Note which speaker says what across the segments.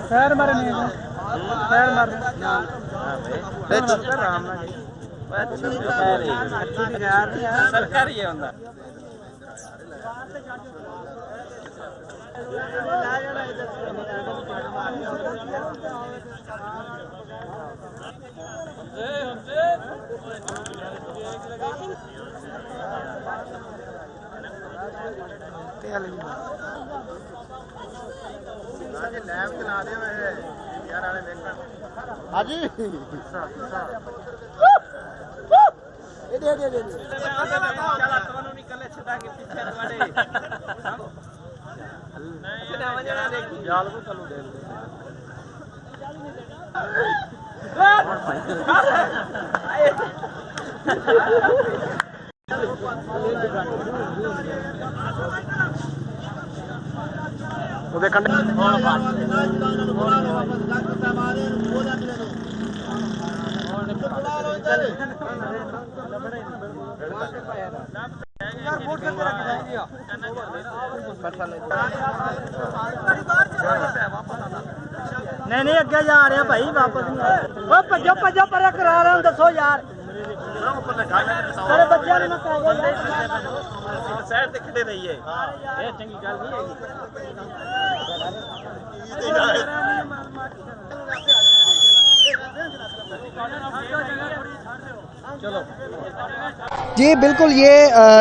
Speaker 1: पैर मारे नहीं पैर मारे सरकारी है बंदा लैब चला दे यार वाले देखण हाजी दे चला तवनु निकले छदा के पीछे वाले नहीं वजना देखी जाल को चलू दे ਉਹਦੇ ਕੰਡੇ नहीं अगे जा रहे भाई वापस भजो भजो पर करा रहा हूं दसो यार सारे बच्चे साइड ते खड़े रहिए ये चंगी गल नहीं है।
Speaker 2: जी बिल्कुल ये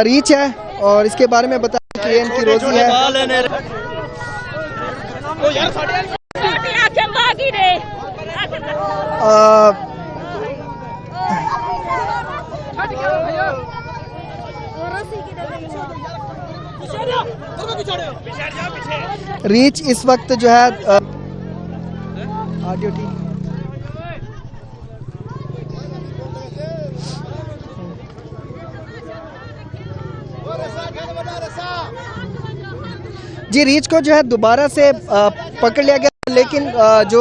Speaker 2: रीच है और इसके बारे में बताया कि ये इनकी रोजी है। रीच इस वक्त जो है ऑडियो ठीक जी रीच को जो है दोबारा से पकड़ लिया गया, लेकिन जो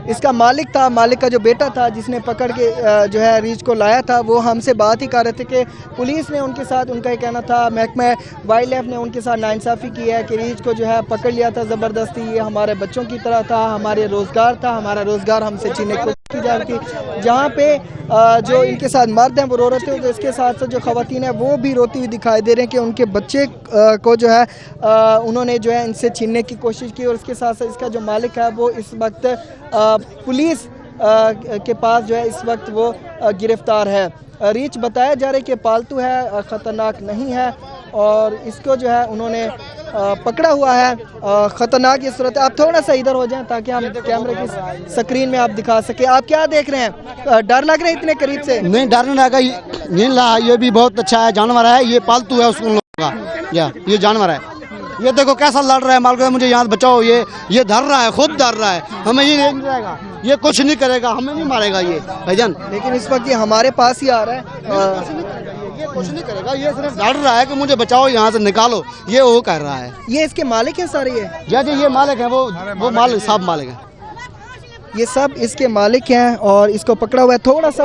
Speaker 2: इसका मालिक था, मालिक का जो बेटा था जिसने पकड़ के जो है रीच को लाया था, वो हमसे बात ही कर रहे थे कि पुलिस ने उनके साथ, उनका ये कहना था महकमा वाइल्ड लाइफ ने उनके साथ नाइंसाफ़ी की है कि रीच को जो है पकड़ लिया था ज़बरदस्ती। ये हमारे बच्चों की तरह था, हमारे रोज़गार था, हमारा रोज़गार हमसे छीनने की कोशिश की जा रही थी। जहाँ पे जो इनके साथ मर्द हैं वो रो रहे थे, तो इसके साथ साथ जो ख़वातीन हैं वो भी रोती हुई दिखाई दे रहे हैं कि उनके बच्चे को जो है उन्होंने जो है इनसे छीनने की कोशिश की। और इसके साथ साथ इसका जो मालिक है वो इस वक्त पुलिस के पास जो है इस वक्त वो गिरफ्तार है। रीच बताया जा रहा है कि पालतू है, ख़तरनाक नहीं है और इसको जो है उन्होंने पकड़ा हुआ है। ख़तरनाक ये सूरत। आप थोड़ा सा इधर हो जाएं ताकि हम कैमरे की स्क्रीन में आप दिखा सके। आप क्या देख रहे हैं? डर लग रहा है इतने करीब से?
Speaker 3: नहीं, डर नहीं लगा, नहीं लगा। ये भी बहुत अच्छा है, जानवर है, ये पालतू है उसको लोगों का, ये जानवर है। ये देखो कैसा लड़ रहा है, माल मुझे यहाँ बचाओ। ये धर रहा है, खुद धर रहा है, हमें ये नहीं रहेगा, ये कुछ नहीं करेगा, हमें नहीं मारेगा ये भाईजान।
Speaker 2: लेकिन इस वक्त ये हमारे पास ही आ रहा है,
Speaker 3: ये कुछ नहीं करेगा, ये सिर्फ लड़ रहा है कि मुझे बचाओ, यहाँ से निकालो, ये वो कह रहा है।
Speaker 2: ये इसके मालिक है सारे?
Speaker 3: ये मालिक है, वो मालिक, सब मालिक है,
Speaker 2: ये सब इसके मालिक हैं और इसको पकड़ा हुआ है। थोड़ा सा